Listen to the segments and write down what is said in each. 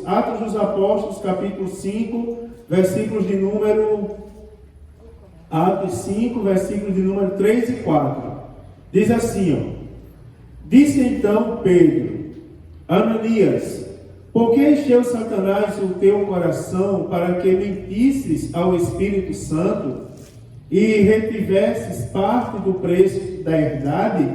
Atos dos Apóstolos, capítulo 5, versículos de número... Atos 5, versículos de número 3 e 4. Diz assim, ó. Disse então Pedro: Ananias, por que encheu Satanás o teu coração para que mentisses ao Espírito Santo e retivesses parte do preço da herdade?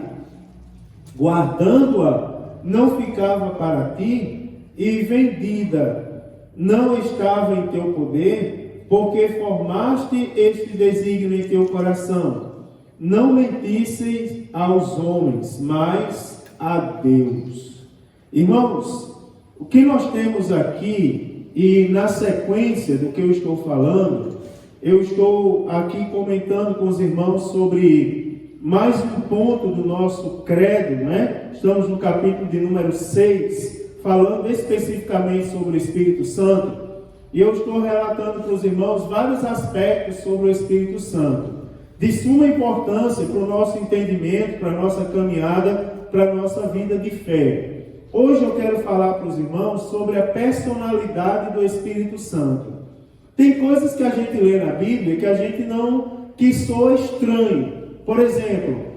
Guardando-a, não ficava para ti, e vendida não estava em teu poder, porque formaste este desígnio em teu coração. Não mentisseis aos homens, mas a Deus. Irmãos, o que nós temos aqui, e na sequência do que eu estou falando, eu estou aqui comentando com os irmãos sobre mais um ponto do nosso credo, né? Estamos no capítulo de número 6, falando especificamente sobre o Espírito Santo, e eu estou relatando para os irmãos vários aspectos sobre o Espírito Santo, de suma importância para o nosso entendimento, para a nossa caminhada, para a nossa vida de fé. Hoje eu quero falar para os irmãos sobre a personalidade do Espírito Santo. Tem coisas que a gente lê na Bíblia que soa estranho. Por exemplo,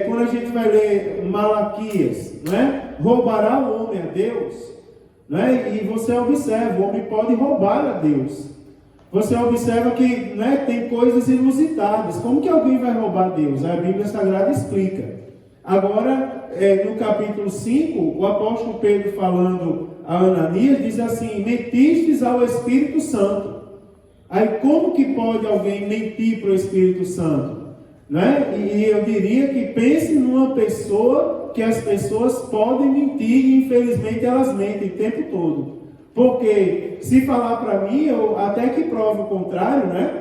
quando a gente vai ler Malaquias, né? Roubará o homem a Deus, né? E você observa, o homem pode roubar a Deus. Você observa que, né, tem coisas inusitadas. Como que alguém vai roubar a Deus? A Bíblia Sagrada explica. Agora, no capítulo 5, o apóstolo Pedro, falando a Ananias, diz assim: mentistes ao Espírito Santo. Aí, como que pode alguém mentir para o Espírito Santo? Né? E eu diria que pense numa pessoa, que as pessoas podem mentir, e infelizmente elas mentem o tempo todo. Porque, se falar para mim, eu até que prove o contrário, né?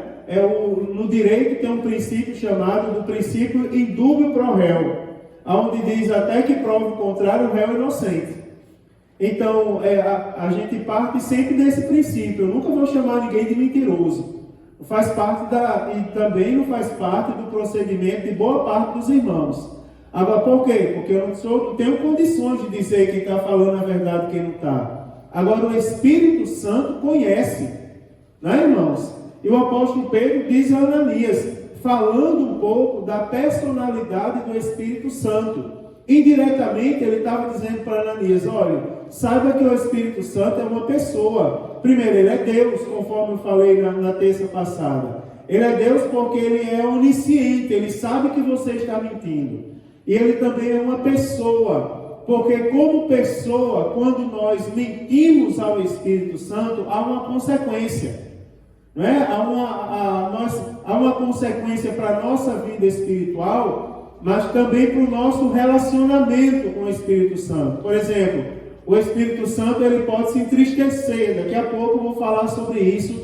No direito tem um princípio chamado do princípio indúbio pro réu, onde diz até que prove o contrário, o réu é inocente. Então, a gente parte sempre desse princípio. Eu nunca vou chamar ninguém de mentiroso. Faz parte e também não faz parte do procedimento de boa parte dos irmãos. Agora, por quê? Porque eu não tenho condições de dizer quem está falando a verdade e quem não está. Agora, o Espírito Santo conhece, né, irmãos? E o apóstolo Pedro diz a Ananias, falando um pouco da personalidade do Espírito Santo. Indiretamente, ele estava dizendo para Ananias: olha, saiba que o Espírito Santo é uma pessoa. Primeiro, ele é Deus, conforme eu falei na terça passada. Ele é Deus porque ele é onisciente, ele sabe que você está mentindo. E ele também é uma pessoa. Porque como pessoa, quando nós mentimos ao Espírito Santo, há uma consequência, não é? Há uma consequência para a nossa vida espiritual, mas também para o nosso relacionamento com o Espírito Santo. Por exemplo, o Espírito Santo ele pode se entristecer. Daqui a pouco eu vou falar sobre isso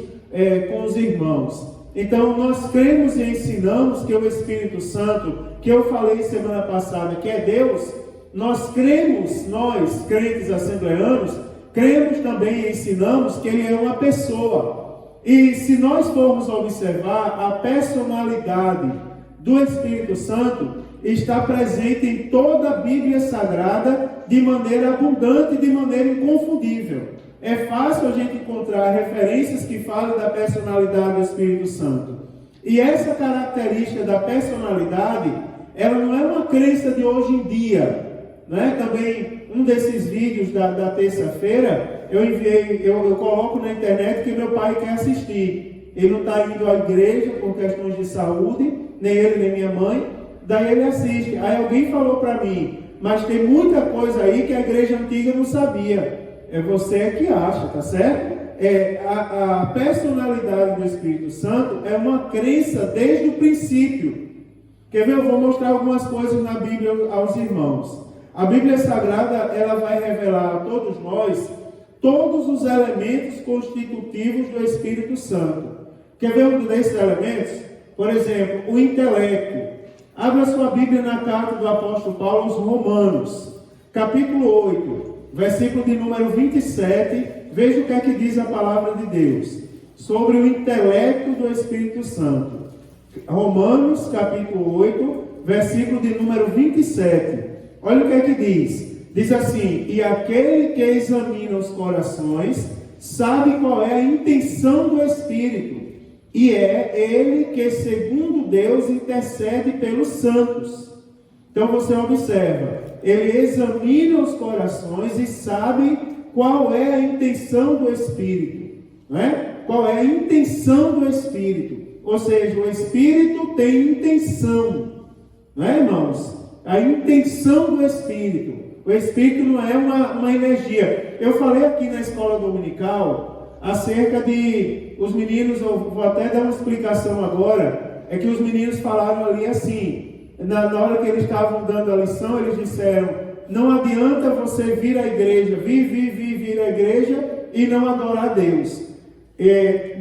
com os irmãos. Então, nós cremos e ensinamos que o Espírito Santo, que eu falei semana passada, que é Deus. Nós cremos, nós, crentes assembleanos, cremos também e ensinamos que ele é uma pessoa. E se nós formos observar, a personalidade do Espírito Santo está presente em toda a Bíblia Sagrada de maneira abundante e de maneira inconfundível. É fácil a gente encontrar referências que falam da personalidade do Espírito Santo. E essa característica da personalidade, ela não é uma crença de hoje em dia. Né? Também um desses vídeos da terça-feira eu coloco na internet que meu pai quer assistir. Ele não está indo à igreja por questões de saúde, nem ele nem minha mãe. Daí ele assiste. Aí alguém falou para mim: mas tem muita coisa aí que a igreja antiga não sabia. É você que acha, tá certo? A personalidade do Espírito Santo é uma crença desde o princípio. Quer ver? Eu vou mostrar algumas coisas na Bíblia aos irmãos. A Bíblia Sagrada, ela vai revelar a todos nós todos os elementos constitutivos do Espírito Santo. Quer ver um desses elementos? Por exemplo, o intelecto. Abra sua Bíblia na carta do apóstolo Paulo aos Romanos, capítulo 8, versículo de número 27. Veja o que é que diz a palavra de Deus sobre o intelecto do Espírito Santo. Romanos, capítulo 8, versículo de número 27. Olha o que é que diz: Diz assim: e aquele que examina os corações sabe qual é a intenção do Espírito, e é ele que, segundo Deus, intercede pelos santos. Então você observa, ele examina os corações e sabe qual é a intenção do Espírito, não é? Qual é a intenção do Espírito? Ou seja, o Espírito tem intenção, não é, irmãos? A intenção do Espírito. O Espírito não é uma energia. Eu falei aqui na escola dominical acerca de os meninos, eu vou até dar uma explicação agora, é que os meninos falaram ali assim, na hora que eles estavam dando a lição, eles disseram: não adianta você vir à igreja, vir à igreja e não adorar a Deus.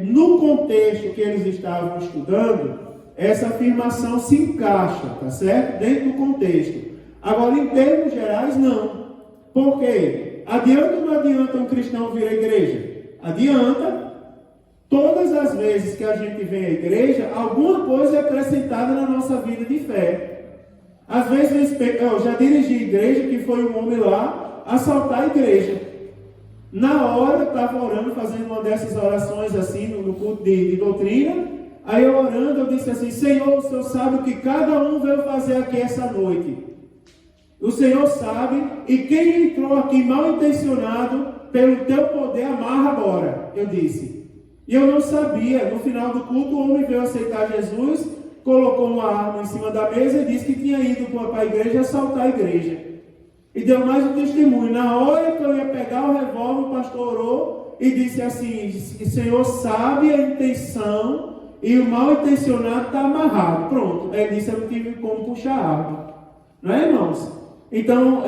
No contexto que eles estavam estudando, essa afirmação se encaixa, tá certo? Dentro do contexto. Agora, em termos gerais, não. Por quê? Adianta ou não adianta um cristão vir à igreja? Adianta. Todas as vezes que a gente vem à igreja, alguma coisa é acrescentada na nossa vida de fé. Às vezes, eu já dirigi igreja que foi um homem lá assaltar a igreja. Na hora, eu estava orando, fazendo uma dessas orações assim, no culto de doutrina. Aí eu orando, eu disse assim: Senhor, o Senhor sabe o que cada um veio fazer aqui essa noite. O Senhor sabe, e quem entrou aqui mal intencionado, pelo teu poder, amarra agora. Eu disse. E eu não sabia. No final do culto, o homem veio aceitar Jesus, colocou uma arma em cima da mesa e disse que tinha ido para a igreja assaltar a igreja. E deu mais um testemunho. Na hora que eu ia pegar o revólver, o pastor orou e disse assim: o Senhor sabe a intenção e o mal intencionado está amarrado. Pronto. Ele disse: eu não tive como puxar a arma. Não é, irmãos? Então,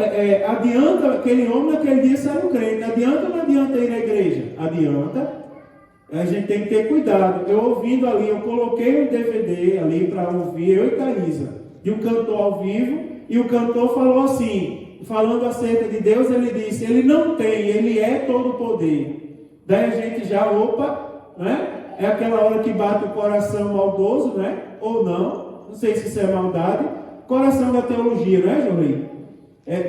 adianta, aquele homem naquele dia saiu crente. Adianta ou não adianta ir à igreja? Adianta. A gente tem que ter cuidado. Eu ouvindo ali, eu coloquei um DVD ali para ouvir, eu e Thaisa, de um cantor ao vivo, e o cantor falou assim, falando acerca de Deus, ele disse: ele não tem, ele é todo poder. Daí a gente já, opa, né? É aquela hora que bate o coração maldoso, né? Ou não sei se isso é maldade. Coração da teologia, não é, Jolie?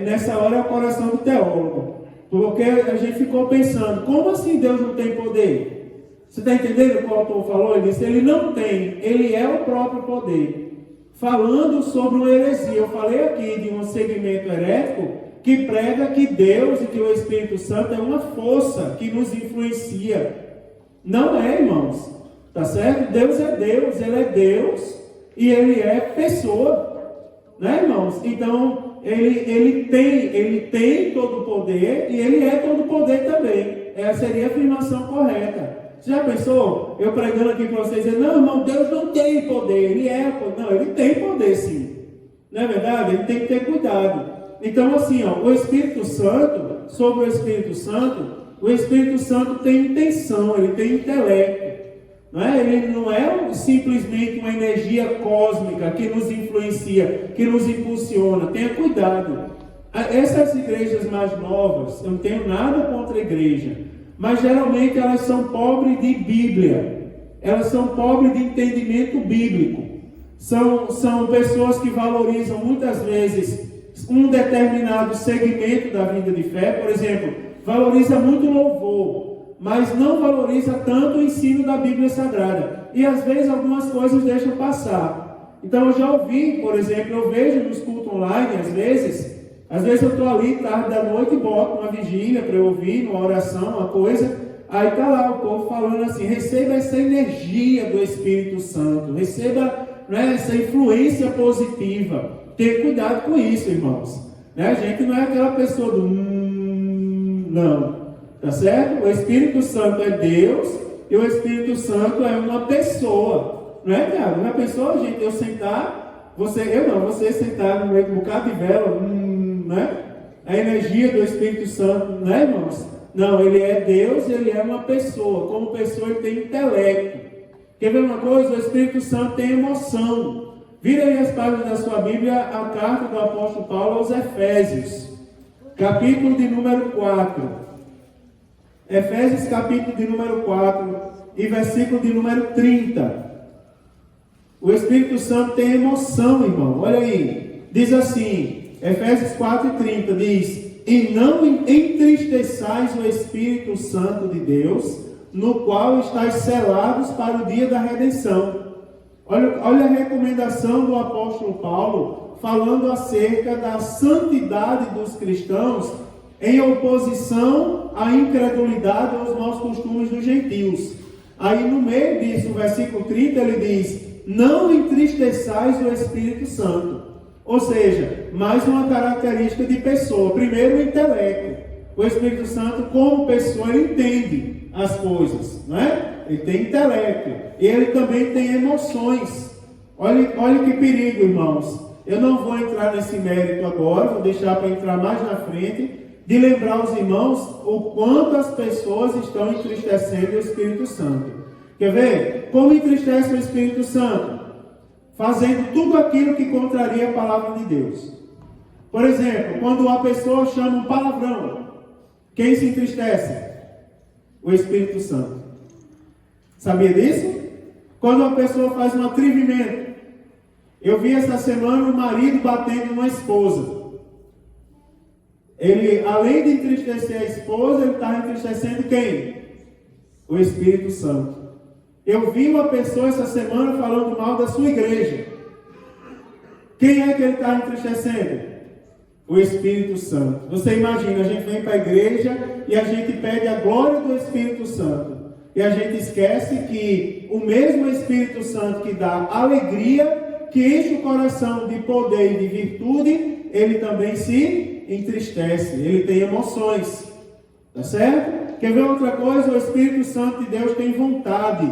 Nessa hora é o coração do teólogo. Porque a gente ficou pensando: como assim Deus não tem poder? Você está entendendo o que o autor falou? Ele disse: ele não tem, ele é o próprio poder. Falando sobre uma heresia, eu falei aqui de um segmento herético que prega que Deus e que o Espírito Santo é uma força que nos influencia. Não é, irmãos. Tá certo? Deus é Deus, ele é Deus e ele é pessoa. Né, irmãos? Então, ele tem todo o poder e ele é todo o poder também. Essa seria a afirmação correta. Você já pensou? Eu pregando aqui para vocês, dizendo: não, irmão, Deus não tem poder, ele é poder. Não, ele tem poder sim. Não é verdade? Ele tem que ter cuidado. Então, assim, o Espírito Santo, sobre o Espírito Santo tem intenção, ele tem intelecto. Não é? Ele não é simplesmente uma energia cósmica que nos influencia, que nos impulsiona. Tenha cuidado. Essas igrejas mais novas, eu não tenho nada contra a igreja, mas geralmente elas são pobres de Bíblia, elas são pobres de entendimento bíblico, são pessoas que valorizam muitas vezes um determinado segmento da vida de fé. Por exemplo, valoriza muito o louvor, mas não valoriza tanto o ensino da Bíblia Sagrada, e às vezes algumas coisas deixam passar. Então eu já ouvi, por exemplo, eu vejo nos cultos online, às vezes eu estou ali tarde da noite e boto uma vigília para eu ouvir, uma oração, uma coisa. Aí está lá o povo falando assim: receba essa energia do Espírito Santo, receba, né, essa influência positiva. Tenha cuidado com isso, irmãos. Né? A gente não é aquela pessoa do não, tá certo? O Espírito Santo é Deus e o Espírito Santo é uma pessoa. Não é, Tiago? Uma pessoa, gente, você sentar no meio de um bocado de vela, né? A energia do Espírito Santo, né, irmãos? Não, ele é Deus, ele é uma pessoa. Como pessoa, ele tem intelecto. Quer ver uma coisa? O Espírito Santo tem emoção. Vira aí as páginas da sua Bíblia, a carta do apóstolo Paulo aos Efésios, capítulo de número 4. Efésios, capítulo de número 4 e versículo de número 30. O Espírito Santo tem emoção, irmão. Olha aí. Diz assim, Efésios 4:30 diz: e não entristeçais o Espírito Santo de Deus, no qual estáis selados para o dia da redenção. Olha a recomendação do apóstolo Paulo, falando acerca da santidade dos cristãos, em oposição à incredulidade aos maus costumes dos gentios. Aí no meio disso, no versículo 30, ele diz: não entristeçais o Espírito Santo. Ou seja, mais uma característica de pessoa. Primeiro, o intelecto. O Espírito Santo, como pessoa, ele entende as coisas, não é? Ele tem intelecto. E ele também tem emoções. Olha que perigo, irmãos. Eu não vou entrar nesse mérito agora, vou deixar para entrar mais na frente, de lembrar aos irmãos o quanto as pessoas estão entristecendo o Espírito Santo. Quer ver? Como entristece o Espírito Santo? Fazendo tudo aquilo que contraria a palavra de Deus. Por exemplo, quando uma pessoa chama um palavrão, quem se entristece? O Espírito Santo. Sabia disso? Quando uma pessoa faz um atrevimento. Eu vi essa semana o marido batendo numa esposa. Ele, além de entristecer a esposa, ele estava entristecendo quem? O Espírito Santo. Eu vi uma pessoa essa semana falando mal da sua igreja. Quem é que ele está entristecendo? O Espírito Santo. Você imagina, a gente vem para a igreja e a gente pede a glória do Espírito Santo. E a gente esquece que o mesmo Espírito Santo que dá alegria, que enche o coração de poder e de virtude, ele também se entristece, ele tem emoções. Tá certo? Quer ver outra coisa? O Espírito Santo de Deus tem vontade.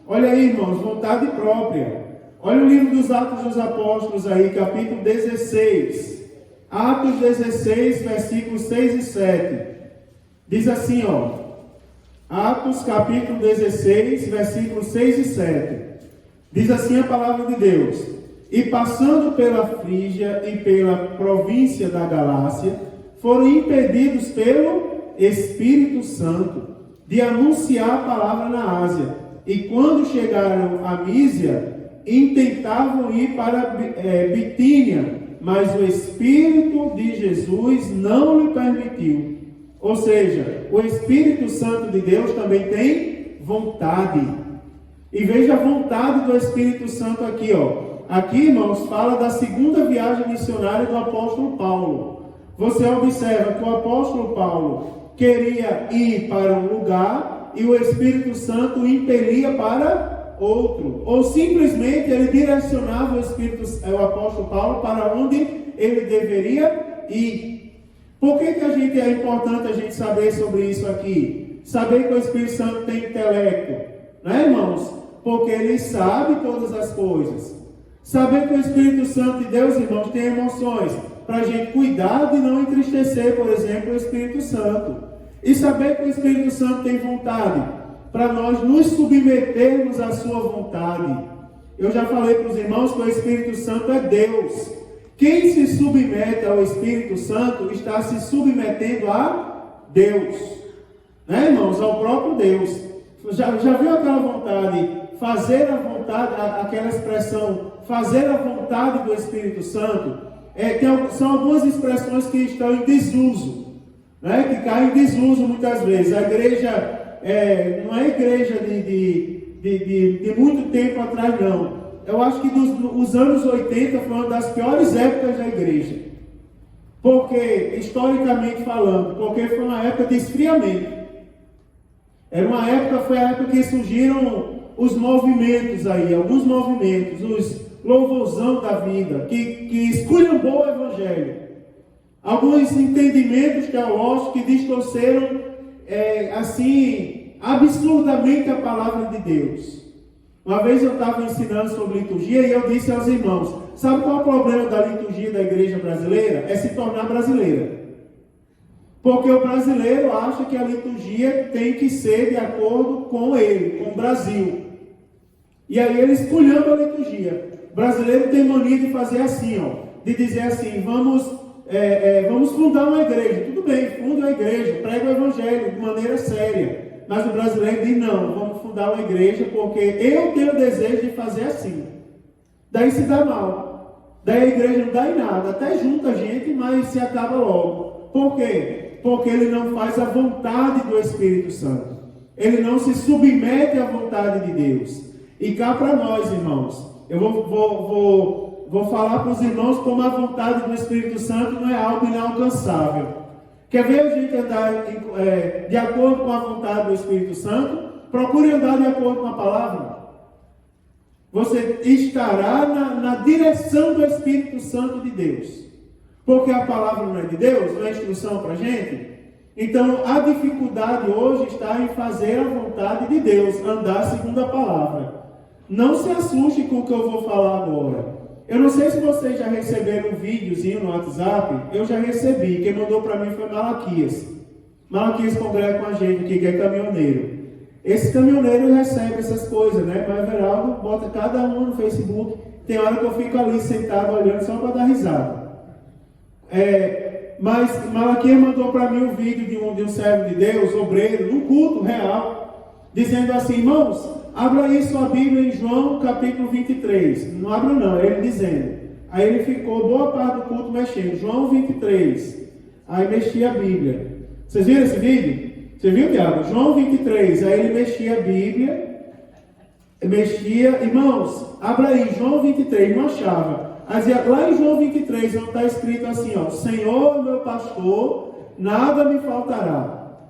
Olha aí, irmãos, vontade própria. Olha o livro dos Atos dos Apóstolos aí, capítulo 16. Atos 16, versículos 6 e 7. Diz assim, ó. Atos capítulo 16, versículos 6 e 7. Diz assim a palavra de Deus: e passando pela Frígia e pela província da Galácia, foram impedidos pelo Espírito Santo de anunciar a palavra na Ásia. E quando chegaram a Mísia, intentavam ir para Bitínia, mas o Espírito de Jesus não lhe permitiu. Ou seja, o Espírito Santo de Deus também tem vontade. E veja a vontade do Espírito Santo aqui, ó. Aqui, irmãos, fala da segunda viagem missionária do apóstolo Paulo. Você observa que o apóstolo Paulo queria ir para um lugar e o Espírito Santo o impelia para outro. Ou simplesmente ele direcionava o apóstolo Paulo para onde ele deveria ir. Por que é importante a gente saber sobre isso aqui? Saber que o Espírito Santo tem intelecto, né, irmãos? Porque ele sabe todas as coisas. Saber que o Espírito Santo de Deus, irmãos, tem emoções, para a gente cuidar de não entristecer, por exemplo, o Espírito Santo. E saber que o Espírito Santo tem vontade, para nós nos submetermos à sua vontade. Eu já falei para os irmãos que o Espírito Santo é Deus. Quem se submete ao Espírito Santo está se submetendo a Deus. Né, irmãos? Ao próprio Deus. Já viu aquela vontade? Fazer a vontade, aquela expressão, fazer a vontade do Espírito Santo, são algumas expressões que estão em desuso, né? Que caem em desuso muitas vezes. A igreja não é igreja de muito tempo atrás, não. Eu acho que os anos 80 foi uma das piores épocas da igreja. Porque, historicamente falando, porque foi uma época de esfriamento. Foi a época que surgiram os movimentos aí, alguns movimentos, os louvorzão da vida, que esculhambou o Evangelho. Alguns entendimentos teológicos que distorceram, absurdamente a palavra de Deus. Uma vez eu estava ensinando sobre liturgia e eu disse aos irmãos, sabe qual é o problema da liturgia da igreja brasileira? É se tornar brasileira. Porque o brasileiro acha que a liturgia tem que ser de acordo com ele, com o Brasil. E aí ele esculhamba a liturgia. O brasileiro tem mania de fazer assim, ó, de dizer assim, vamos fundar uma igreja. Tudo bem, funda a igreja, prega o evangelho de maneira séria. Mas o brasileiro diz, não, vamos fundar uma igreja porque eu tenho o desejo de fazer assim. Daí se dá mal. Daí a igreja não dá em nada. Até junta a gente, mas se acaba logo. Por quê? Porque ele não faz a vontade do Espírito Santo. Ele não se submete à vontade de Deus. E cá para nós, irmãos, eu vou falar para os irmãos como a vontade do Espírito Santo não é algo inalcançável. Quer ver a gente andar de acordo com a vontade do Espírito Santo? Procure andar de acordo com a palavra. Você estará na direção do Espírito Santo de Deus. Porque a palavra não é de Deus, não é instrução para a gente. Então, a dificuldade hoje está em fazer a vontade de Deus, andar segundo a palavra. Não se assuste com o que eu vou falar agora. Eu não sei se vocês já receberam um videozinho no WhatsApp. Eu já recebi. Quem mandou para mim foi Malaquias. Malaquias congrega com a gente aqui, que é caminhoneiro. Esse caminhoneiro recebe essas coisas, né? Mas Everaldo bota cada um no Facebook. Tem hora que eu fico ali sentado olhando só para dar risada. Mas Malaquias mandou para mim um vídeo de um servo de Deus, obreiro, num culto real, dizendo assim: irmãos, abra aí sua Bíblia em João capítulo 23. Não abra não, ele dizendo. Aí ele ficou boa parte do culto mexendo. João 23. Aí mexia a Bíblia. Vocês viram esse vídeo? Você viu, Tiago? João 23. Aí ele mexia a Bíblia. Irmãos, abra aí, João 23, não achava. Lá em João 23, onde está escrito assim, ó: Senhor, meu pastor, nada me faltará.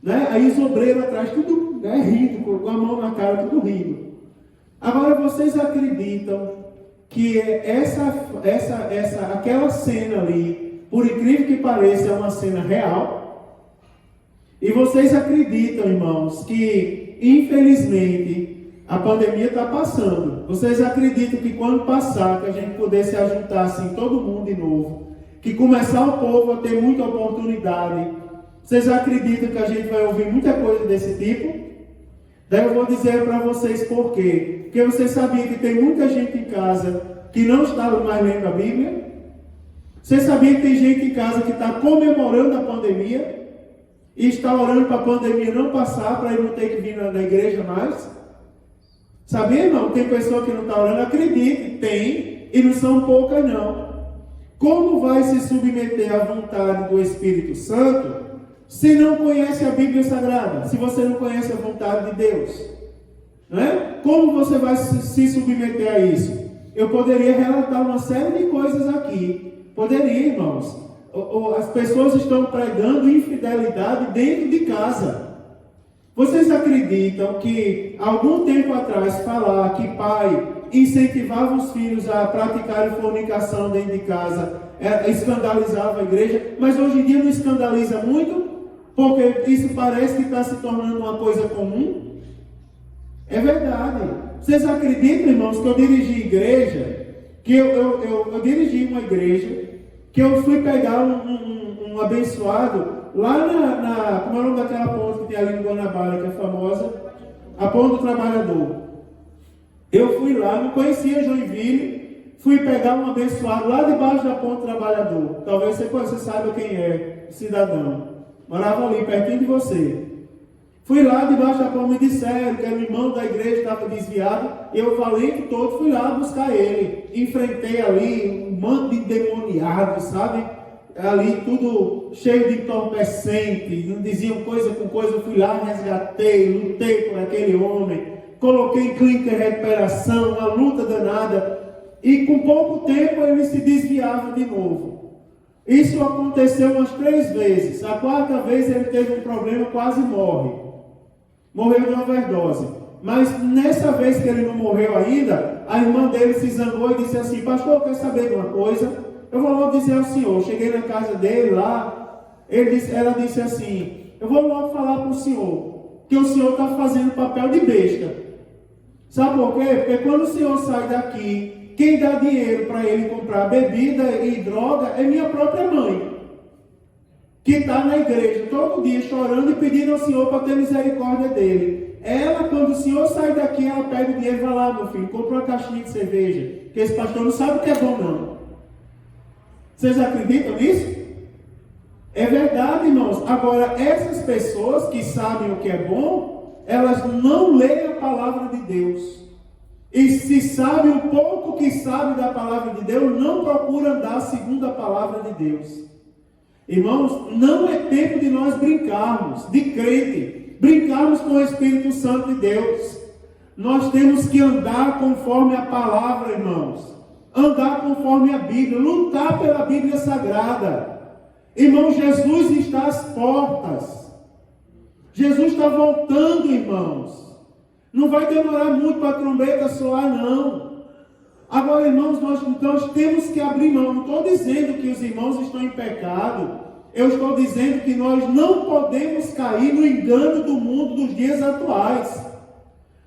Né? Aí os obreiros atrás, tudo rindo, com a mão na cara, tudo rindo. Agora, vocês acreditam que aquela cena ali, por incrível que pareça, é uma cena real? E vocês acreditam, irmãos, que infelizmente a pandemia está passando. Vocês acreditam que quando passar, que a gente pudesse ajuntar assim todo mundo de novo, que começar o povo a ter muita oportunidade? Vocês acreditam que a gente vai ouvir muita coisa desse tipo? Daí eu vou dizer para vocês por quê. Porque vocês sabiam que tem muita gente em casa que não está mais lendo a Bíblia? Vocês sabiam que tem gente em casa que está comemorando a pandemia e está orando para a pandemia não passar, para ele não ter que vir na igreja mais? Sabia, irmão? Tem pessoa que não está orando? Acredite, tem, e não são poucas não. Como vai se submeter à vontade do Espírito Santo se não conhece a Bíblia Sagrada? Se você não conhece a vontade de Deus? Não é? Como você vai se submeter a isso? Eu poderia relatar uma série de coisas aqui. Poderia, irmãos. As pessoas estão pregando infidelidade dentro de casa. Vocês acreditam que algum tempo atrás falar que pai incentivava os filhos a praticarem fornicação dentro de casa escandalizava a igreja, mas hoje em dia não escandaliza muito, porque isso parece que está se tornando uma coisa comum? É verdade. Vocês acreditam, irmãos, que eu dirigi igreja, que eu dirigi uma igreja, que eu fui pegar um abençoado lá como é o nome daquela ponte que tem ali em Guanabara, que é famosa? A Ponte do Trabalhador. Eu fui lá, não conhecia Joinville, fui pegar um abençoado lá debaixo da Ponte do Trabalhador. Talvez você saiba quem é, o cidadão. Morava ali, pertinho de você. Fui lá debaixo da ponte, me disseram que era o irmão da igreja, estava desviado. Eu falei que todo, fui lá buscar ele. Enfrentei ali um monte de demoniados, sabe? Ali tudo cheio de entorpecentes, não diziam coisa com coisa. Eu fui lá, resgatei, lutei por aquele homem, coloquei em clínica de recuperação, uma luta danada. E com pouco tempo ele se desviava de novo. Isso aconteceu umas 3 vezes. A 4ª vez ele teve um problema, quase morre. Morreu de overdose. Mas nessa vez que ele não morreu ainda, a irmã dele se zangou e disse assim: pastor, quer saber de uma coisa? Eu vou logo dizer ao senhor. Cheguei na casa dele lá, ela disse assim: eu vou logo falar para o senhor que o senhor está fazendo papel de besta. Sabe por quê? Porque quando o senhor sai daqui, quem dá dinheiro para ele comprar bebida e droga é minha própria mãe, que está na igreja todo dia chorando e pedindo ao senhor para ter misericórdia dele. Ela, quando o senhor sai daqui, ela pega o dinheiro e vai lá: meu filho, compra uma caixinha de cerveja, que esse pastor não sabe o que é bom não. Vocês acreditam nisso? É verdade, irmãos. Agora, essas pessoas que sabem o que é bom, elas não leem a palavra de Deus. E se sabe o pouco que sabe da palavra de Deus, não procura andar segundo a palavra de Deus. Irmãos, não é tempo de nós brincarmos, de crente, brincarmos com o Espírito Santo de Deus. Nós temos que andar conforme a palavra, irmãos. Andar conforme a Bíblia, lutar pela Bíblia Sagrada. Irmão, Jesus está às portas. Jesus está voltando, irmãos. Não vai demorar muito para a trombeta soar, não. Agora, irmãos, nós temos que abrir mão. Não estou dizendo que os irmãos estão em pecado. Eu estou dizendo que nós não podemos cair no engano do mundo dos dias atuais.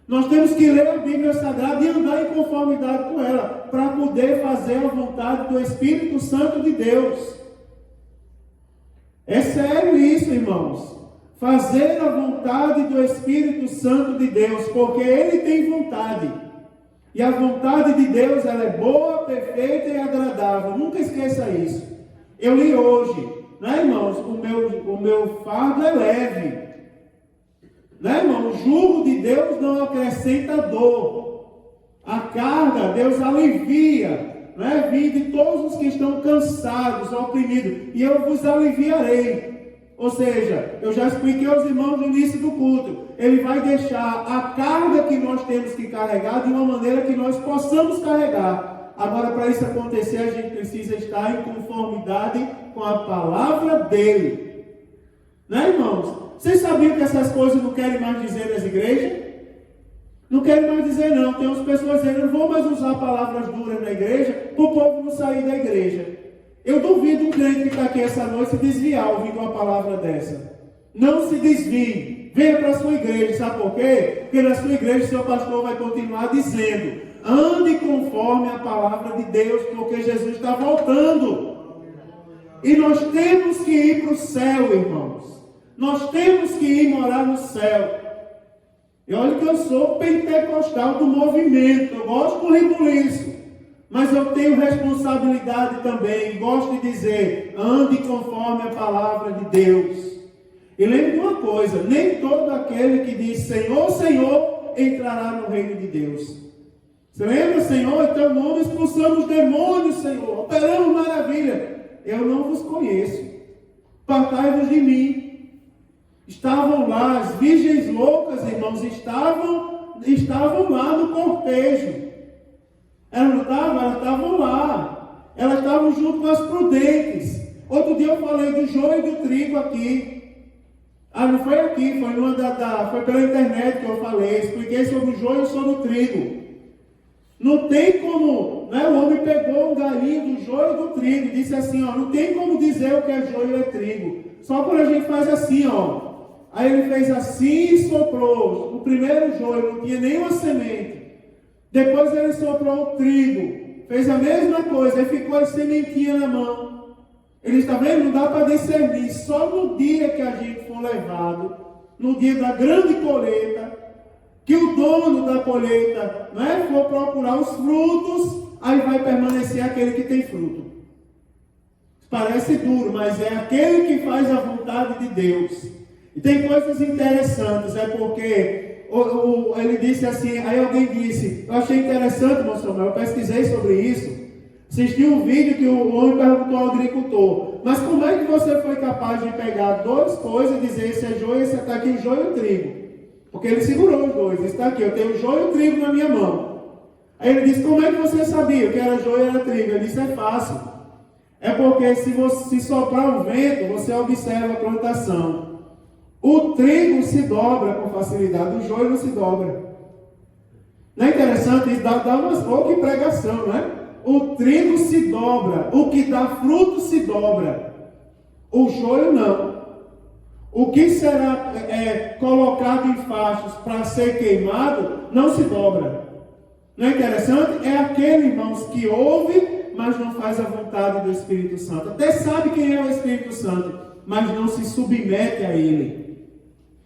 Nós temos que ler a Bíblia Sagrada e andar em conformidade com ela, para poder fazer a vontade do Espírito Santo de Deus. É sério isso, irmãos. Fazer a vontade do Espírito Santo de Deus, porque Ele tem vontade. E a vontade de Deus, ela é boa, perfeita e agradável. Nunca esqueça isso. Eu li hoje, né, irmãos? O meu fardo é leve. Né, irmão? O jugo de Deus não acrescenta dor. A carga, Deus alivia. Né? Vinde todos os que estão cansados, oprimidos, e eu vos aliviarei. Ou seja, eu já expliquei aos irmãos no início do culto. Ele vai deixar a carga que nós temos que carregar de uma maneira que nós possamos carregar. Agora, para isso acontecer, a gente precisa estar em conformidade com a palavra dele. Né, irmãos? Vocês sabiam que essas coisas não querem mais dizer nas igrejas? Não querem mais dizer não. Tem umas pessoas dizendo, eu não vou mais usar palavras duras na igreja, para o povo não sair da igreja. Eu duvido um crente que está aqui essa noite se desviar ouvindo uma palavra dessa. Não se desvie. Venha para a sua igreja. Sabe por quê? Porque na sua igreja o seu pastor vai continuar dizendo, ande conforme a palavra de Deus, porque Jesus está voltando. E nós temos que ir para o céu, irmãos. Nós temos que ir morar no céu. E olha que eu sou pentecostal do movimento. Eu gosto do rebuliço. Mas eu tenho responsabilidade também. Gosto de dizer, ande conforme a palavra de Deus. E lembre de uma coisa, nem todo aquele que diz Senhor, Senhor, entrará no reino de Deus. Você lembra, Senhor? Em teu nome expulsamos demônios, Senhor. Operamos maravilha. Eu não vos conheço. Apartai-vos de mim. Estavam lá, as virgens loucas, irmãos, estavam lá no cortejo. Elas não estavam? Elas estavam lá. Elas estavam junto com as prudentes. Outro dia eu falei do joio e do trigo aqui. Não foi aqui, foi pela internet que eu falei. Expliquei sobre o joio e sobre o trigo. Não tem como, né? O homem pegou um galinho do joio e do trigo e disse assim, não tem como dizer o que é joio e é trigo. Só quando a gente faz assim, Aí ele fez assim e soprou. O primeiro joio não tinha nenhuma semente. Depois ele soprou o trigo. Fez a mesma coisa. Aí ficou a sementinha na mão. Ele está vendo? Não dá para discernir. Só no dia que a gente for levado, no dia da grande colheita, que o dono da colheita, né, for procurar os frutos, aí vai permanecer aquele que tem fruto. Parece duro, mas é aquele que faz a vontade de Deus. E tem coisas interessantes, porque ele disse assim, aí alguém disse, eu achei interessante, moço Samuel, eu pesquisei sobre isso, assisti um vídeo que o homem perguntou ao agricultor, mas como é que você foi capaz de pegar duas coisas e dizer, esse é joio, esse está aqui o joio e o trigo? Porque ele segurou os dois, está aqui, eu tenho o joio e o trigo na minha mão. Aí ele disse, como é que você sabia que era joio e era trigo? Ele disse, é fácil. É porque se soprar um vento, você observa a plantação. O trigo se dobra com facilidade, o joio não se dobra. Não é interessante? Isso dá umas poucas pregação, né? O trigo se dobra, o que dá fruto se dobra. O joio não. O que será colocado em fachos para ser queimado, não se dobra. Não é interessante? É aquele, irmãos, que ouve, mas não faz a vontade do Espírito Santo. Até sabe quem é o Espírito Santo, mas não se submete a ele.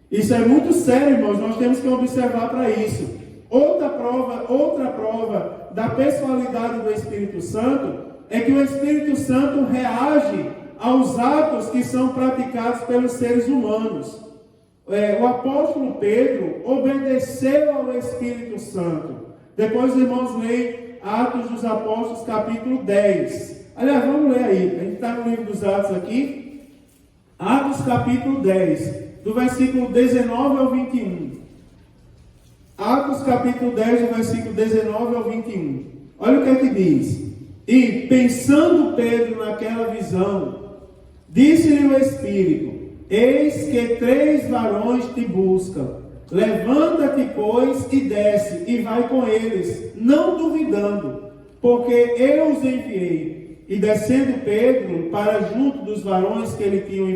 Isso é muito sério, irmãos, nós temos que observar para isso. Outra prova da pessoalidade do Espírito Santo é que o Espírito Santo reage aos atos que são praticados pelos seres humanos. O apóstolo Pedro obedeceu ao Espírito Santo. Depois os irmãos leem Atos dos Apóstolos, capítulo 10. Aliás, vamos ler aí. A gente está no livro dos Atos aqui. Atos capítulo 10, do versículo 19 ao 21. Atos capítulo 10, do versículo 19 ao 21. Olha o que é que diz. E, pensando Pedro naquela visão, disse-lhe o Espírito: eis que 3 varões te buscam. Levanta-te, pois, e desce, e vai com eles, não duvidando, porque eu os enviei. E descendo Pedro para junto dos varões que ele tinham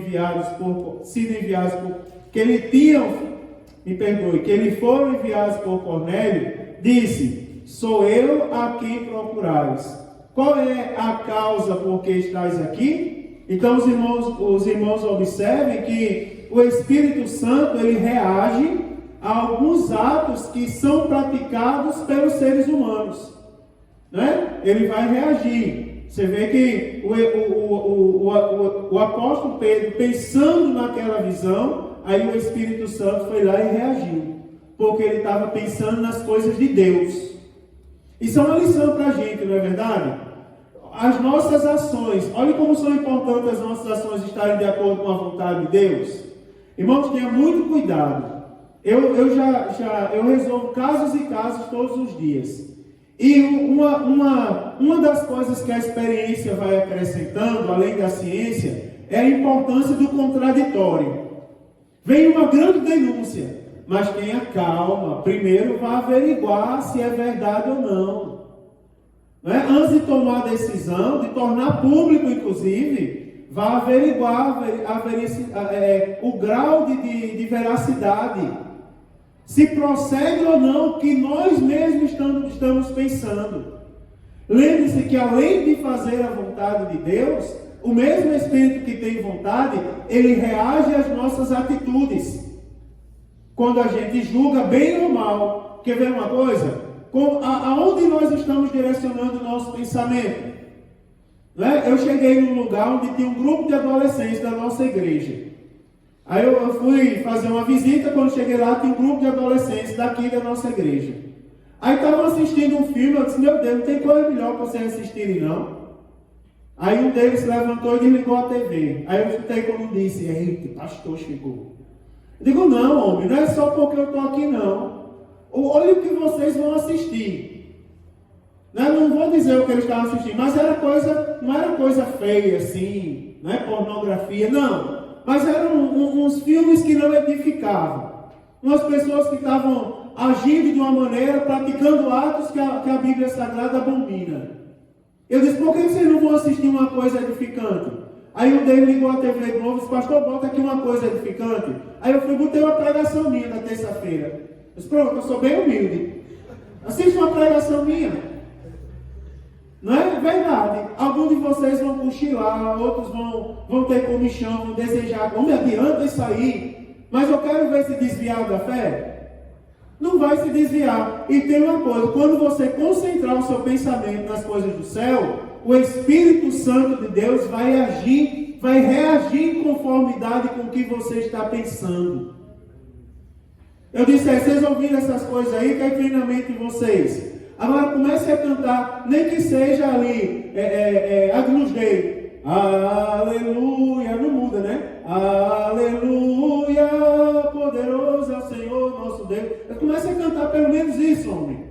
que lhe foram enviados por Cornélio, disse: sou eu a quem procurais. Qual é a causa por que estáis aqui? Então os irmãos observem que o Espírito Santo ele reage a alguns atos que são praticados pelos seres humanos, né? Ele vai reagir. Você vê que o apóstolo Pedro, pensando naquela visão, aí o Espírito Santo foi lá e reagiu, porque ele estava pensando nas coisas de Deus. Isso é uma lição para a gente, não é verdade? As nossas ações, olha como são importantes as nossas ações estarem de acordo com a vontade de Deus. Irmãos, tenha muito cuidado. Eu resolvo casos e casos todos os dias. E uma das coisas que a experiência vai acrescentando, além da ciência, é a importância do contraditório. Vem uma grande denúncia, mas tenha calma. Primeiro vá averiguar se é verdade ou não. Antes de tomar a decisão, de tornar público, inclusive, vá averiguar o grau de veracidade. Se procede ou não o que nós mesmos estamos pensando. Lembre-se que além de fazer a vontade de Deus, o mesmo Espírito que tem vontade, ele reage às nossas atitudes. Quando a gente julga bem ou mal. Quer ver uma coisa? Aonde nós estamos direcionando o nosso pensamento? Eu cheguei num lugar onde tinha um grupo de adolescentes da nossa igreja. Aí eu fui fazer uma visita, quando cheguei lá, tinha um grupo de adolescentes daqui da nossa igreja. Aí estavam assistindo um filme, eu disse: meu Deus, não tem coisa melhor para vocês assistirem não. Aí um deles se levantou e desligou a TV. Aí eu escutei como disse: eita, pastor chegou. Eu digo: não, homem, não é só porque eu estou aqui não. Olha o que vocês vão assistir. Não vou dizer o que eles estavam assistindo, mas não era coisa feia assim, não é pornografia, não. Mas eram uns filmes que não edificavam. Umas pessoas que estavam agindo de uma maneira, praticando atos que a Bíblia Sagrada abomina. Eu disse: por que vocês não vão assistir uma coisa edificante? Aí um deles ligou a TV de novo e disse: pastor, bota aqui uma coisa edificante. Aí eu fui, botei uma pregação minha na terça-feira. Eu disse: pronto, eu sou bem humilde. Assista uma pregação minha. Não é verdade? Alguns de vocês vão cochilar, outros vão ter comichão, vão desejar: não me adianta isso aí. Mas eu quero ver se desviar da fé. Não vai se desviar. E tem uma coisa: quando você concentrar o seu pensamento nas coisas do céu, o Espírito Santo de Deus vai reagir em conformidade com o que você está pensando. Eu disse: vocês ouviram essas coisas aí, que é treinamento em vocês. Agora comece a cantar, nem que seja ali, Agnus Dei. Aleluia, não muda, né? Aleluia, poderoso é o Senhor nosso Deus. Comece a cantar pelo menos isso, homem.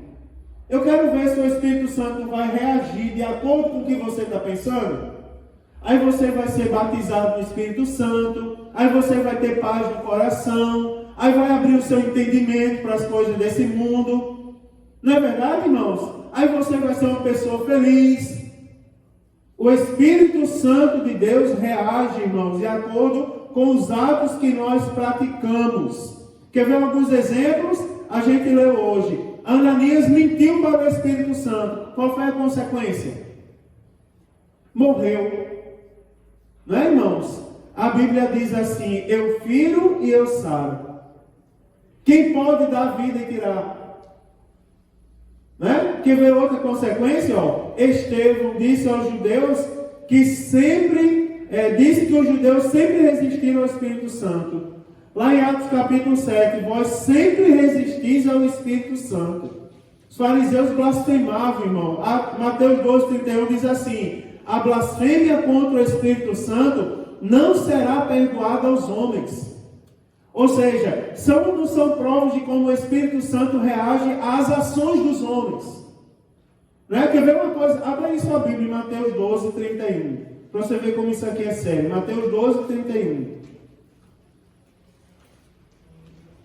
Eu quero ver se o Espírito Santo vai reagir de acordo com o que você está pensando. Aí você vai ser batizado no Espírito Santo, aí você vai ter paz no coração, aí vai abrir o seu entendimento para as coisas desse mundo. Não é verdade, irmãos? Aí você vai ser uma pessoa feliz. O Espírito Santo de Deus reage, irmãos, de acordo com os atos que nós praticamos. Quer ver alguns exemplos? A gente leu hoje. Ananias mentiu para o Espírito Santo. Qual foi a consequência? Morreu. Não é, irmãos? A Bíblia diz assim: eu firo e eu saro. Quem pode dar vida e tirar? Quer ver outra consequência? Estevão disse aos judeus que disse que os judeus sempre resistiram ao Espírito Santo. Lá em Atos capítulo 7, vós sempre resistis ao Espírito Santo. Os fariseus blasfemavam, irmão. Mateus 12:31 diz assim: a blasfêmia contra o Espírito Santo não será perdoada aos homens. Ou seja, não são provas de como o Espírito Santo reage às ações dos homens. Não é? Quer ver uma coisa? Abra aí sua Bíblia em Mateus 12, 31. Para você ver como isso aqui é sério. Mateus 12, 31.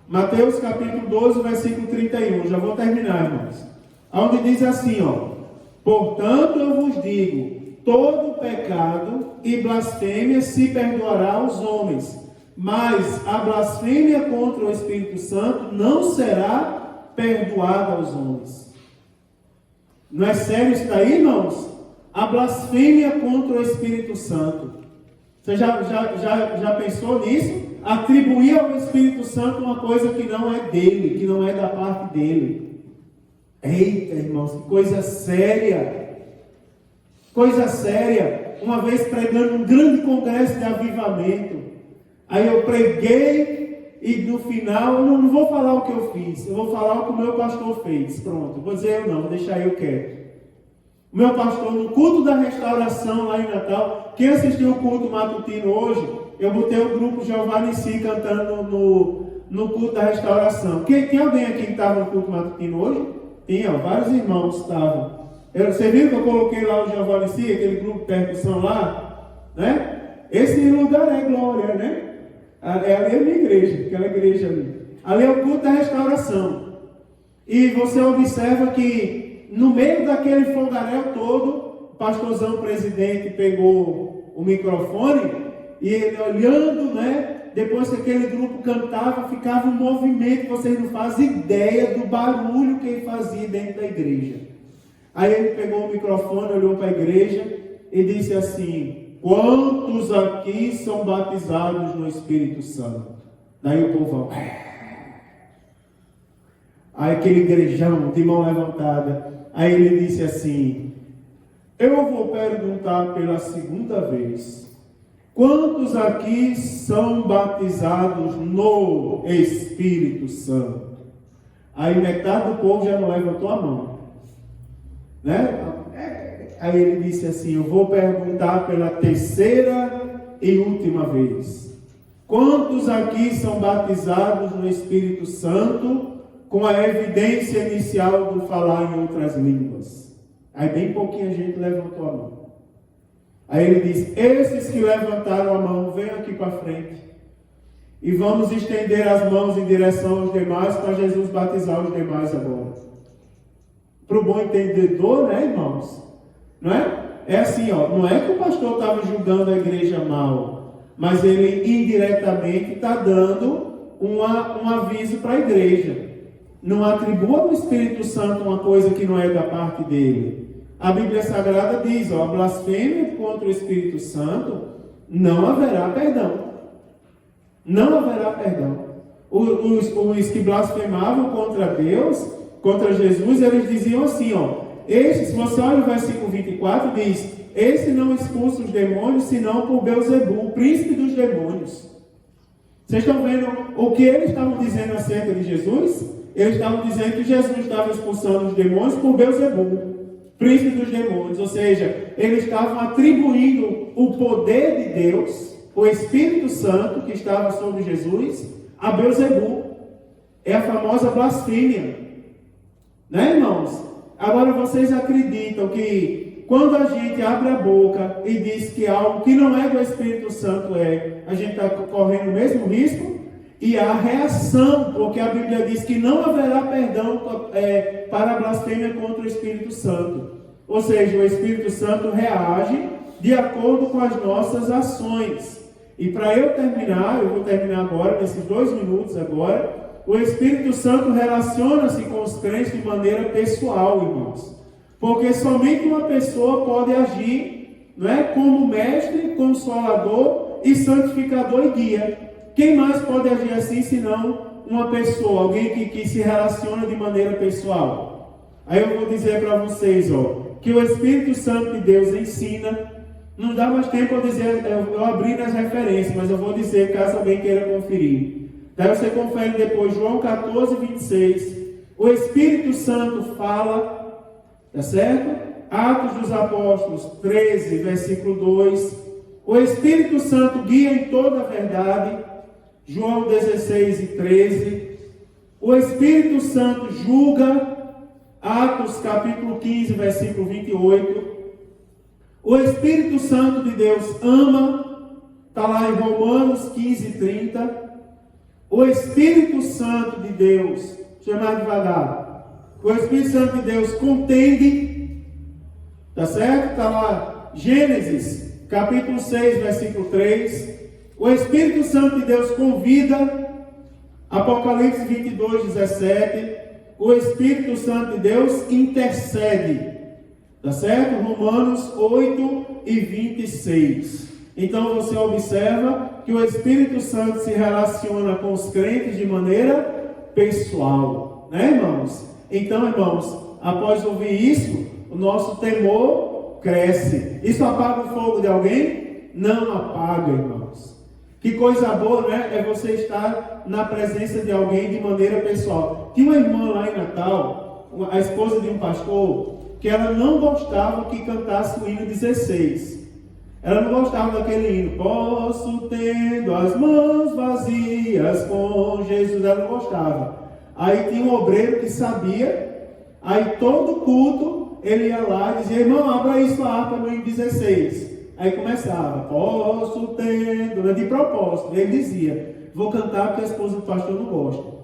Mateus capítulo 12, versículo 31. Já vou terminar, irmãos. Onde diz assim, ó. Portanto, eu vos digo, todo pecado e blasfêmia se perdoará aos homens, mas a blasfêmia contra o Espírito Santo não será perdoada aos homens. Não é sério isso daí, irmãos? A blasfêmia contra o Espírito Santo. Você já pensou nisso? Atribuir ao Espírito Santo uma coisa que não é dele, que não é da parte dele. Eita, irmãos, que coisa séria. Coisa séria. Uma vez pregando um grande congresso de avivamento. Aí eu preguei e no final, eu não vou falar o que eu fiz, eu vou falar o que o meu pastor fez. Pronto, vou dizer eu não, vou deixar eu quieto. O meu pastor, no culto da restauração lá em Natal, quem assistiu o culto matutino hoje, eu botei o grupo Jeová Nissi cantando no culto da restauração. Tem alguém aqui que estava no culto matutino hoje? Tinha, vários irmãos estavam. Você viu que eu coloquei lá o Jeová Nissi, aquele grupo de percussão lá? Né? Esse lugar é glória, né? Ali é a minha igreja, aquela igreja ali. Ali é o culto da restauração. E você observa que no meio daquele fogaréu todo, o pastorzão presidente pegou o microfone e ele olhando, né? Depois que aquele grupo cantava, ficava um movimento, vocês não fazem ideia do barulho que ele fazia dentro da igreja. Aí ele pegou o microfone, olhou para a igreja e disse assim: quantos aqui são batizados no Espírito Santo? Daí o povão. Aí aquele igrejão de mão levantada. Aí ele disse assim: eu vou perguntar pela segunda vez. Quantos aqui são batizados no Espírito Santo? Aí metade do povo já não levantou a mão. Né? Aí ele disse assim: eu vou perguntar pela terceira e última vez. Quantos aqui são batizados no Espírito Santo com a evidência inicial do falar em outras línguas? Aí bem pouquinha gente levantou a mão. Aí ele disse: esses que levantaram a mão, venham aqui para frente. E vamos estender as mãos em direção aos demais para Jesus batizar os demais agora. Para o bom entendedor, né, irmãos? Não é? É assim, ó, não é que o pastor estava julgando a igreja mal, mas ele indiretamente está dando um aviso para a igreja. Não atribua ao Espírito Santo uma coisa que não é da parte dele. A Bíblia Sagrada diz, ó, a blasfêmia contra o Espírito Santo, não haverá perdão. Não haverá perdão. Os que blasfemavam contra Deus, contra Jesus, eles diziam assim, ó, se você olha o versículo 24, diz: esse não expulsa os demônios, senão por Beelzebul, o príncipe dos demônios. Vocês estão vendo o que eles estavam dizendo acerca de Jesus? Eles estavam dizendo que Jesus estava expulsando os demônios por Beelzebul, príncipe dos demônios. Ou seja, eles estavam atribuindo o poder de Deus, o Espírito Santo que estava sobre Jesus, a Beelzebul. É a famosa blasfêmia. Né, irmãos? Agora vocês acreditam que quando a gente abre a boca e diz que algo que não é do Espírito Santo a gente está correndo o mesmo risco? E a reação, porque a Bíblia diz que não haverá perdão para a blasfêmia contra o Espírito Santo. Ou seja, o Espírito Santo reage de acordo com as nossas ações. E para eu vou terminar agora, nesses 2 minutos agora. O Espírito Santo relaciona-se com os crentes de maneira pessoal, irmãos. Porque somente uma pessoa pode agir, não é, como mestre, consolador e santificador e guia. Quem mais pode agir assim, senão uma pessoa, alguém que se relaciona de maneira pessoal? Aí eu vou dizer para vocês, ó, que o Espírito Santo de Deus ensina. Não dá mais tempo eu dizer, eu abri nas referências, mas eu vou dizer caso alguém queira conferir. Daí você confere depois, João 14, 26. O Espírito Santo fala, tá certo? Atos dos Apóstolos 13, versículo 2. O Espírito Santo guia em toda a verdade. João 16:13. O Espírito Santo julga. Atos capítulo 15, versículo 28. O Espírito Santo de Deus ama. Está lá em Romanos 15:30. O Espírito Santo de Deus, chamar devagar. O Espírito Santo de Deus contende. Tá certo? Está lá Gênesis capítulo 6, versículo 3. O Espírito Santo de Deus convida. Apocalipse 22:17. O Espírito Santo de Deus intercede. Tá certo? Romanos 8:26. Então você observa que o Espírito Santo se relaciona com os crentes de maneira pessoal. Né, irmãos? Então, irmãos, após ouvir isso, o nosso temor cresce. Isso apaga o fogo de alguém? Não apaga, irmãos. Que coisa boa, né? É você estar na presença de alguém de maneira pessoal. Tinha uma irmã lá em Natal, a esposa de um pastor, que ela não gostava que cantasse o hino 16. Ela não gostava daquele hino. Posso tendo as mãos vazias com Jesus. Ela não gostava. Aí tinha um obreiro que sabia. Aí todo culto ele ia lá e dizia: irmão, abra isso a harpa no hino 16. Aí começava: posso tendo, de propósito. Ele dizia: vou cantar porque a esposa do pastor não gosta.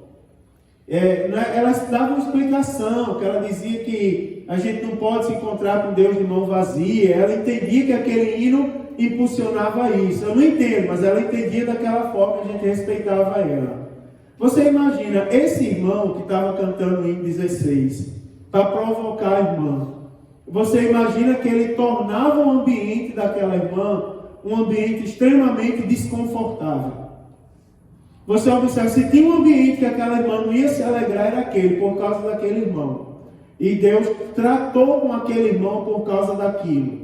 Ela dava uma explicação, que ela dizia que a gente não pode se encontrar com Deus de mão vazia. Ela entendia que aquele hino impulsionava isso. Eu não entendo, mas ela entendia daquela forma, a gente respeitava ela. Você imagina esse irmão que estava cantando o hino 16 para provocar a irmã. Você imagina que ele tornava o ambiente daquela irmã um ambiente extremamente desconfortável. Você observa, se tinha um ambiente que aquela irmã não ia se alegrar, era aquele, por causa daquele irmão. E Deus tratou com aquele irmão por causa daquilo.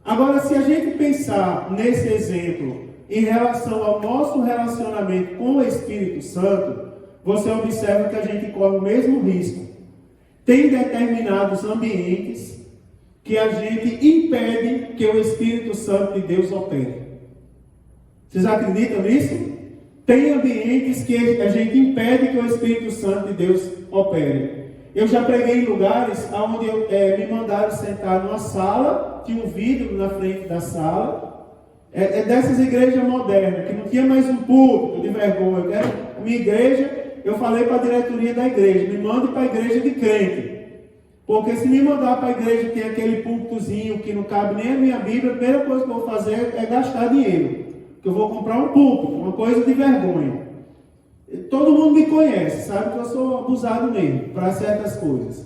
Agora, se a gente pensar nesse exemplo em relação ao nosso relacionamento com o Espírito Santo, você observa que a gente corre o mesmo risco. Tem determinados ambientes que a gente impede que o Espírito Santo de Deus opere. Vocês acreditam nisso? Tem ambientes que a gente impede que o Espírito Santo de Deus opere. Eu já preguei em lugares onde me mandaram sentar numa sala, tinha um vidro na frente da sala. É dessas igrejas modernas, que não tinha mais um púlpito de vergonha. Eu quero minha igreja, eu falei para a diretoria da igreja: me mande para a igreja de crente. Porque se me mandar para a igreja que tem aquele púlpitozinho que não cabe nem a minha Bíblia, a primeira coisa que eu vou fazer é gastar dinheiro. Que eu vou comprar um púlpito, uma coisa de vergonha. Todo mundo me conhece, sabe que eu sou abusado mesmo para certas coisas.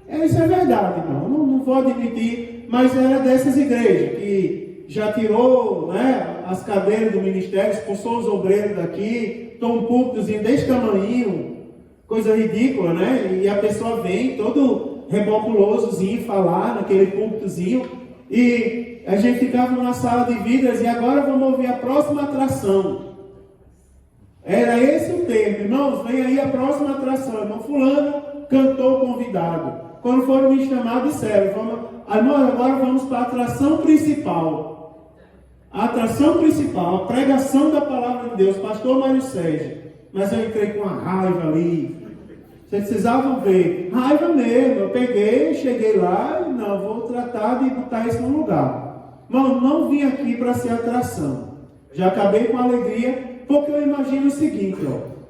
Isso é verdade, irmão. Não vou admitir, mas era dessas igrejas que já tirou, né, as cadeiras do ministério, expulsou os obreiros daqui, tom um púlpitozinho desse tamanho, coisa ridícula, né? E a pessoa vem todo reboculosozinho falar naquele púlpitozinho, e a gente ficava numa sala de vidros e agora vamos ouvir a próxima atração. Era esse o termo: irmãos, vem aí a próxima atração. Irmão fulano cantou convidado. Quando foram me chamar, disseram: irmão, agora vamos para a atração principal. A atração principal, a pregação da palavra de Deus, pastor Mário Sérgio. Mas eu entrei com uma raiva ali. Vocês precisavam ver. Raiva mesmo. Eu peguei, cheguei lá e não, vou tratar de botar isso no lugar. Irmão, não vim aqui para ser atração. Já acabei com a alegria, porque eu imagino o seguinte,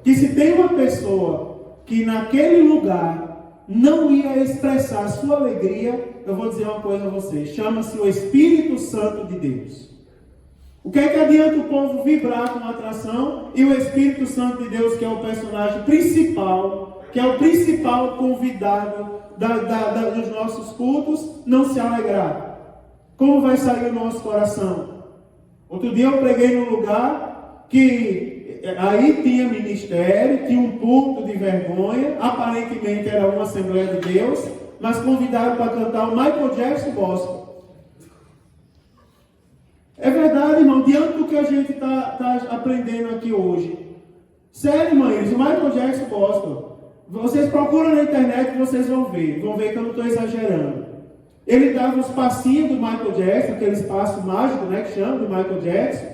que se tem uma pessoa que naquele lugar não ia expressar a sua alegria, eu vou dizer uma coisa a vocês: chama-se o Espírito Santo de Deus. O que é que adianta o povo vibrar com a atração e o Espírito Santo de Deus, que é o personagem principal, que é o principal convidado dos nossos cultos, não se alegrar? Como vai sair o nosso coração? Outro dia eu preguei num lugar que aí tinha ministério, tinha um púlpito de vergonha, aparentemente era uma Assembleia de Deus, mas convidaram para cantar o Michael Jackson Gospel. É verdade, irmão, diante do que a gente está aprendendo aqui hoje. Sério, irmãos, o Michael Jackson Gospel. Vocês procuram na internet e vocês vão ver que eu não estou exagerando. Ele dava os passinhos do Michael Jackson, aqueles passos mágicos, né, que chama, do Michael Jackson,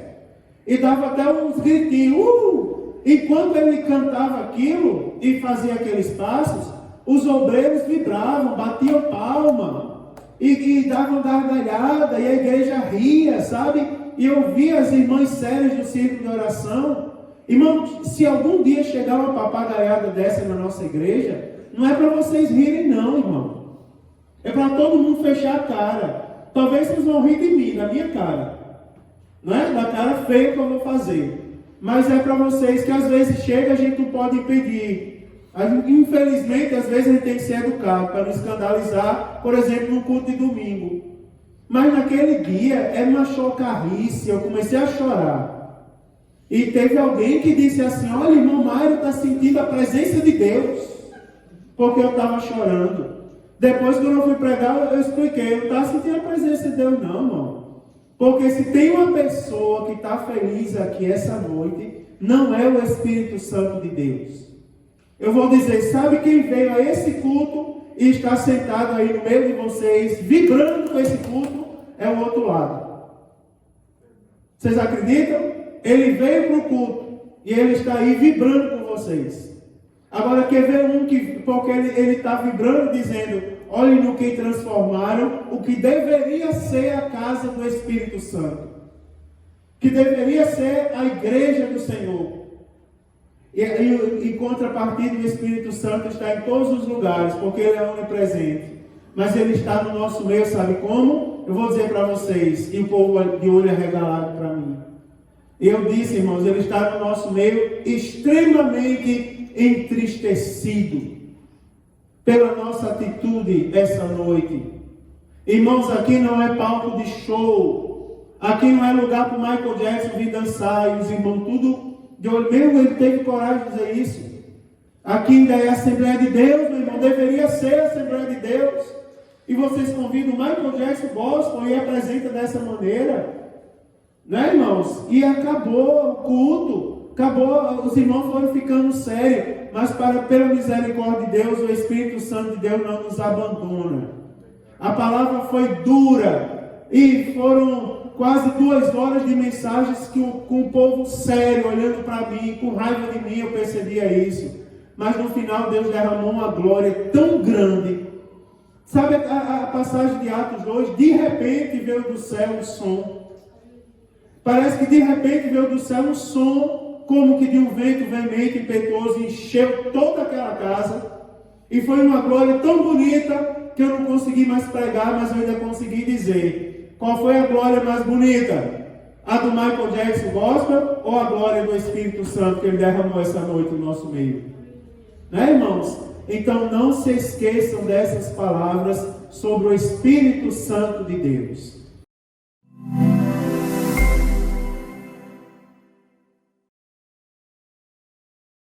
e dava até uns gritinhos, Enquanto ele cantava aquilo e fazia aqueles passos, os obreiros vibravam, batiam palma, e davam gargalhada, e a igreja ria, sabe? E eu via as irmãs sérias do círculo de oração. Irmão, se algum dia chegar uma papagaiada dessa na nossa igreja, não é para vocês rirem não, irmão. É para todo mundo fechar a cara. Talvez vocês vão rir de mim, da minha cara. Não é? Da cara feia que eu vou fazer. Mas é para vocês que às vezes chega, a gente não pode impedir. Infelizmente, às vezes a gente tem que ser educado para não escandalizar, por exemplo, no culto de domingo. Mas naquele dia era uma chocarrice, eu comecei a chorar. E teve alguém que disse assim: olha, irmão Mário está sentindo a presença de Deus, porque eu estava chorando. Depois, quando eu fui pregar, eu expliquei: eu não estava sentindo a presença de Deus não, irmão. Porque se tem uma pessoa que está feliz aqui essa noite, não é o Espírito Santo de Deus. Eu vou dizer, sabe quem veio a esse culto e está sentado aí no meio de vocês, vibrando com esse culto? É o outro lado. Vocês acreditam? Ele veio para o culto e ele está aí vibrando com vocês. Agora quer ver um que, porque ele está vibrando, dizendo: olhem no que transformaram o que deveria ser a casa do Espírito Santo, que deveria ser a igreja do Senhor. E em contrapartida, o Espírito Santo está em todos os lugares, porque ele é onipresente. Mas ele está no nosso meio, sabe como? Eu vou dizer para vocês, e o povo de olho arregalado para mim. Eu disse, irmãos, ele está no nosso meio extremamente entristecido pela nossa atitude essa noite. Irmãos, aqui não é palco de show, aqui não é lugar para o Michael Jackson vir dançar, e os irmãos tudo de olho. Mesmo ele teve coragem de dizer isso. Aqui ainda é a Assembleia de Deus, meu irmão, deveria ser a Assembleia de Deus. E vocês convidam o Michael Jackson Gospel e apresenta dessa maneira, né, irmãos? E acabou o culto, acabou, os irmãos foram ficando sérios, mas pela misericórdia de Deus, o Espírito Santo de Deus não nos abandona. A palavra foi dura, e foram quase 2 horas de mensagens com o povo sério, olhando para mim, com raiva de mim, eu percebia isso. Mas no final Deus derramou uma glória tão grande. Sabe a passagem de Atos 2? De repente veio do céu um som. Parece que de repente veio do céu um som, como que de um vento veemente, impetuoso, encheu toda aquela casa. E foi uma glória tão bonita que eu não consegui mais pregar, mas eu ainda consegui dizer: qual foi a glória mais bonita? A do Michael Jackson Gospel ou a glória do Espírito Santo que ele derramou essa noite no nosso meio? Né, irmãos? Então não se esqueçam dessas palavras sobre o Espírito Santo de Deus.